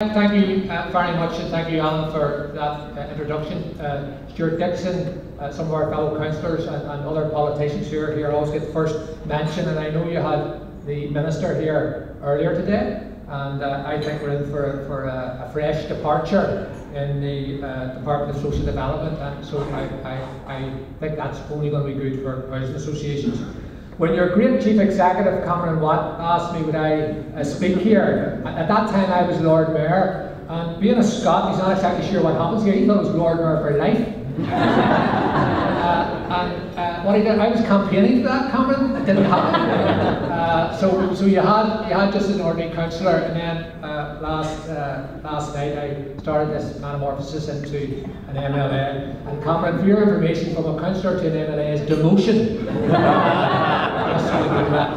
Thank you very much, and thank you, Alan, for that introduction. Stuart Dixon, some of our fellow councillors and other politicians here always get first mention, and I know you had the Minister here earlier today, and I think we're in for a fresh departure in the Department of Social Development, and so I think that's only going to be good for housing associations. When your great Chief Executive, Cameron Watt, asked me would I speak here, at that time I was Lord Mayor, and being a Scot, he's not exactly sure what happens here. He thought it was Lord Mayor for life. What I did, I was campaigning for that, Cameron. It didn't happen. So you had just an ordinary councillor, and then last night I started this metamorphosis into an MLA. And Cameron, for your information, from a councillor to an MLA is demotion.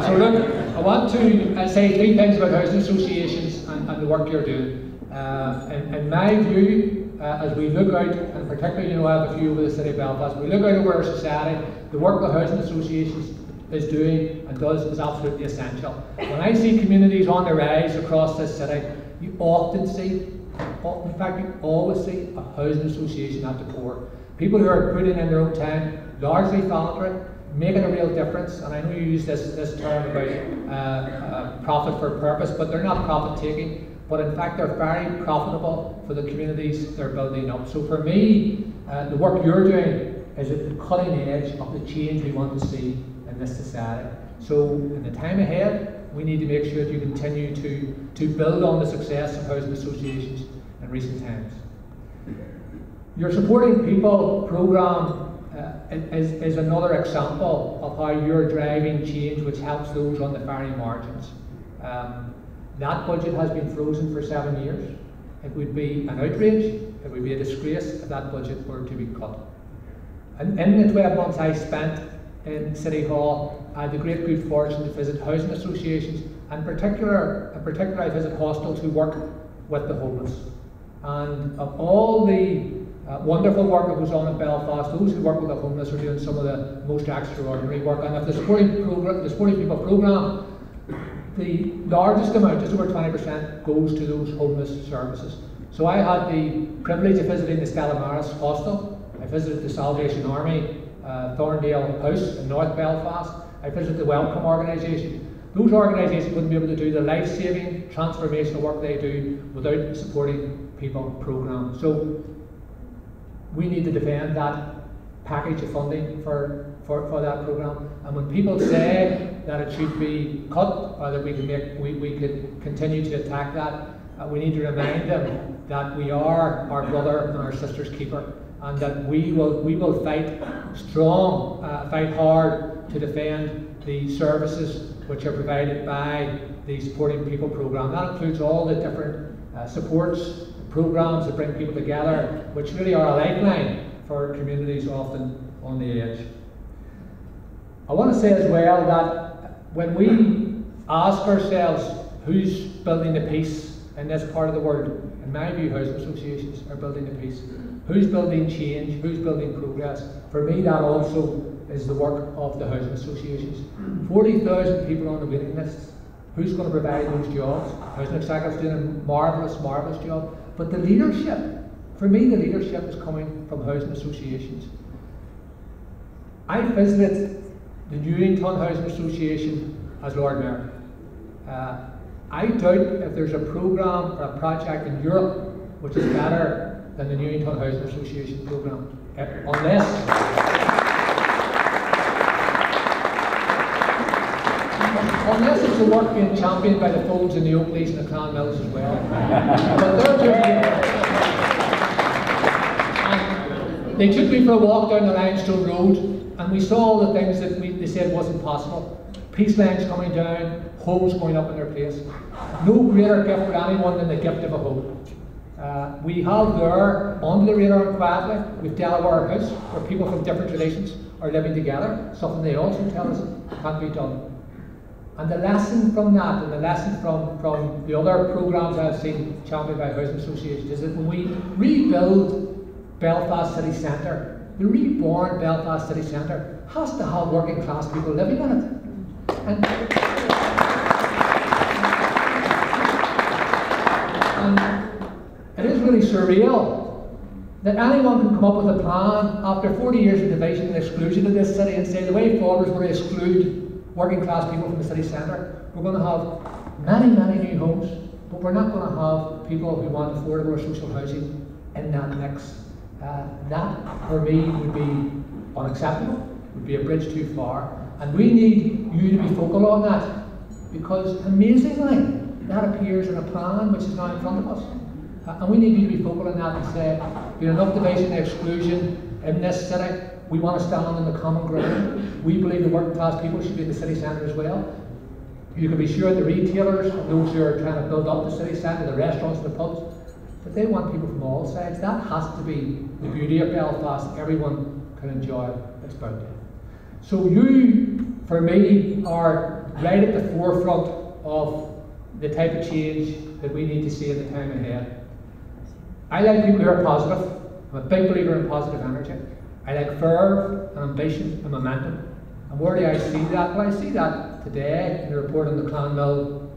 So look, I want to say three things about housing associations and the work you're doing. In my view, as we look out, and particularly, I have a few over the city of Belfast, we look out over our society, the work the housing associations is doing and does is absolutely essential. When I see communities on the rise across this city, you often see, in fact you always see a housing association at the core. People who are putting in their own time, largely voluntary, making a real difference. And I know you use this term about profit for purpose, but they're not profit taking. But in fact, they're very profitable for the communities they're building up. So for me, the work you're doing is at the cutting edge of the change we want to see in this society. So in the time ahead, we need to make sure that you continue to build on the success of housing associations in recent times. Your Supporting People programme is another example of how you're driving change which helps those on the very margins. That budget has been frozen for 7 years. It would be an outrage, it would be a disgrace if that budget were to be cut. And in the 12 months I spent in City Hall, I had the great good fortune to visit housing associations, and in particular I visit hostels who work with the homeless. And of all the wonderful work that goes on in Belfast, those who work with the homeless are doing some of the most extraordinary work. And if the Supporting People programme, the largest amount, just over 20%, goes to those homeless services. So I had the privilege of visiting the Stella Maris hostel. I visited the Salvation Army Thorndale House in North Belfast. I visited the Welcome organisation. Those organisations wouldn't be able to do the life-saving, transformational work they do without the Supporting People programme. So we need to defend that package of funding for that programme. And when people say that it should be cut, or that we could continue to attack that, we need to remind them that we are our brother and our sister's keeper, and that we will fight strong, fight hard to defend the services which are provided by the Supporting People programme. That includes all the different supports, programmes that bring people together, which really are a lifeline for communities often on the edge. I want to say as well that when we ask ourselves who's building the peace in this part of the world, in my view, housing associations are building the peace. Who's building change? Who's building progress? For me, that also is the work of the housing associations. 40,000 people on the waiting list. Who's going to provide those jobs? Housing executives doing a marvellous job. But the leadership, for me, the leadership is coming from housing associations. I visited the Newington Housing Association as Lord Mayor. I doubt if there's a programme or a project in Europe which is better than the Newington Housing Association programme. Unless it's the work being championed by the Folds and the Oakleys and the Clan Mills as well. But they took me for a walk down the Limestone Road, and we saw all the things that they said wasn't possible. Peace lines coming down, homes going up in their place. No greater gift for anyone than the gift of a home. We have there, under the radar and quietly, with Delaware House, where people from different traditions are living together, something they also tell us can't be done. And the lesson from that, and the lesson from the other programmes I've seen championed by housing associations, is that when we rebuild Belfast City Centre, the reborn Belfast City Centre has to have working class people living in it. And it is really surreal that anyone can come up with a plan after 40 years of division and exclusion of this city and say the way forward is we're going to exclude working class people from the city centre. We're going to have many new homes, but we're not going to have people who want affordable or social housing in that mix. That, for me, would be unacceptable, would be a bridge too far. And we need you to be focal on that, because amazingly, that appears in a plan which is now in front of us. And we need you to be focal on that and say, there's enough division and exclusion in this city. We want to stand on the common ground. We believe the working class people should be in the city centre as well. You can be sure the retailers, those who are trying to build up the city centre, the restaurants, the pubs, but they want people from all sides. That has to be the beauty of Belfast. Everyone can enjoy its bounty. So you, for me, are right at the forefront of the type of change that we need to see in the time ahead. I like people who are positive. I'm a big believer in positive energy. I like verve and ambition and momentum. And where do I see that? Well, I see that today in the report on the Clonmel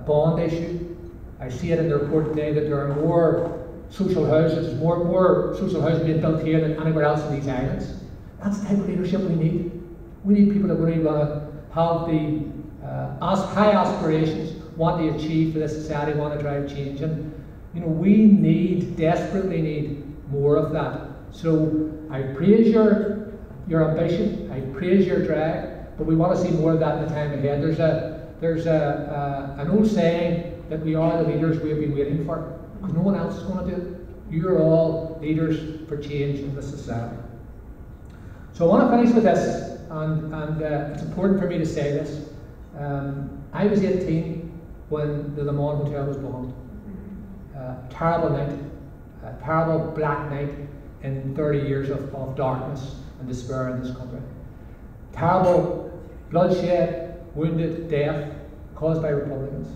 bond issue. I see it in the report today that there are more social houses, more social houses being built here than anywhere else in these islands. That's the type of leadership we need. We need people that really want to have the high aspirations, want to achieve for this society, want to drive change. And we desperately need more of that. So I praise your ambition, I praise your drive, but we want to see more of that in the time ahead. There's an old saying that we are the leaders we have been waiting for, because no one else is going to do it. You're all leaders for change in this society. So I want to finish with this, and it's important for me to say this. I was 18 when the Le Mans Hotel was bombed. Terrible night, a terrible black night in 30 years of darkness and despair in this country. Terrible bloodshed, wounded, death caused by Republicans.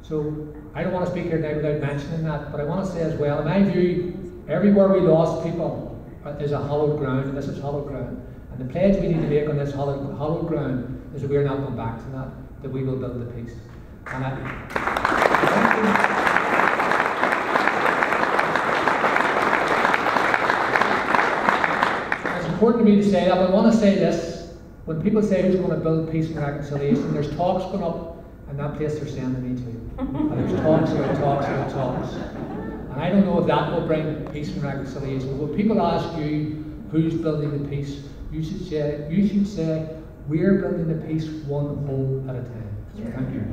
So I don't want to speak here tonight without mentioning that, but I want to say as well, in my view, everywhere we lost people is a hallowed ground, and this is hallowed ground. And the pledge we need to make on this hallowed ground is that we're not going back to that we will build the peace. And it's important to me to say that, but I want to say this. When people say who's going to build peace and reconciliation, there's talks going up, and that place they're sending me to. And there's talks about talks about talks. And I don't know if that will bring peace and reconciliation. When people ask you who's building the peace, you should say, we're building the peace one hole at a time. So thank you.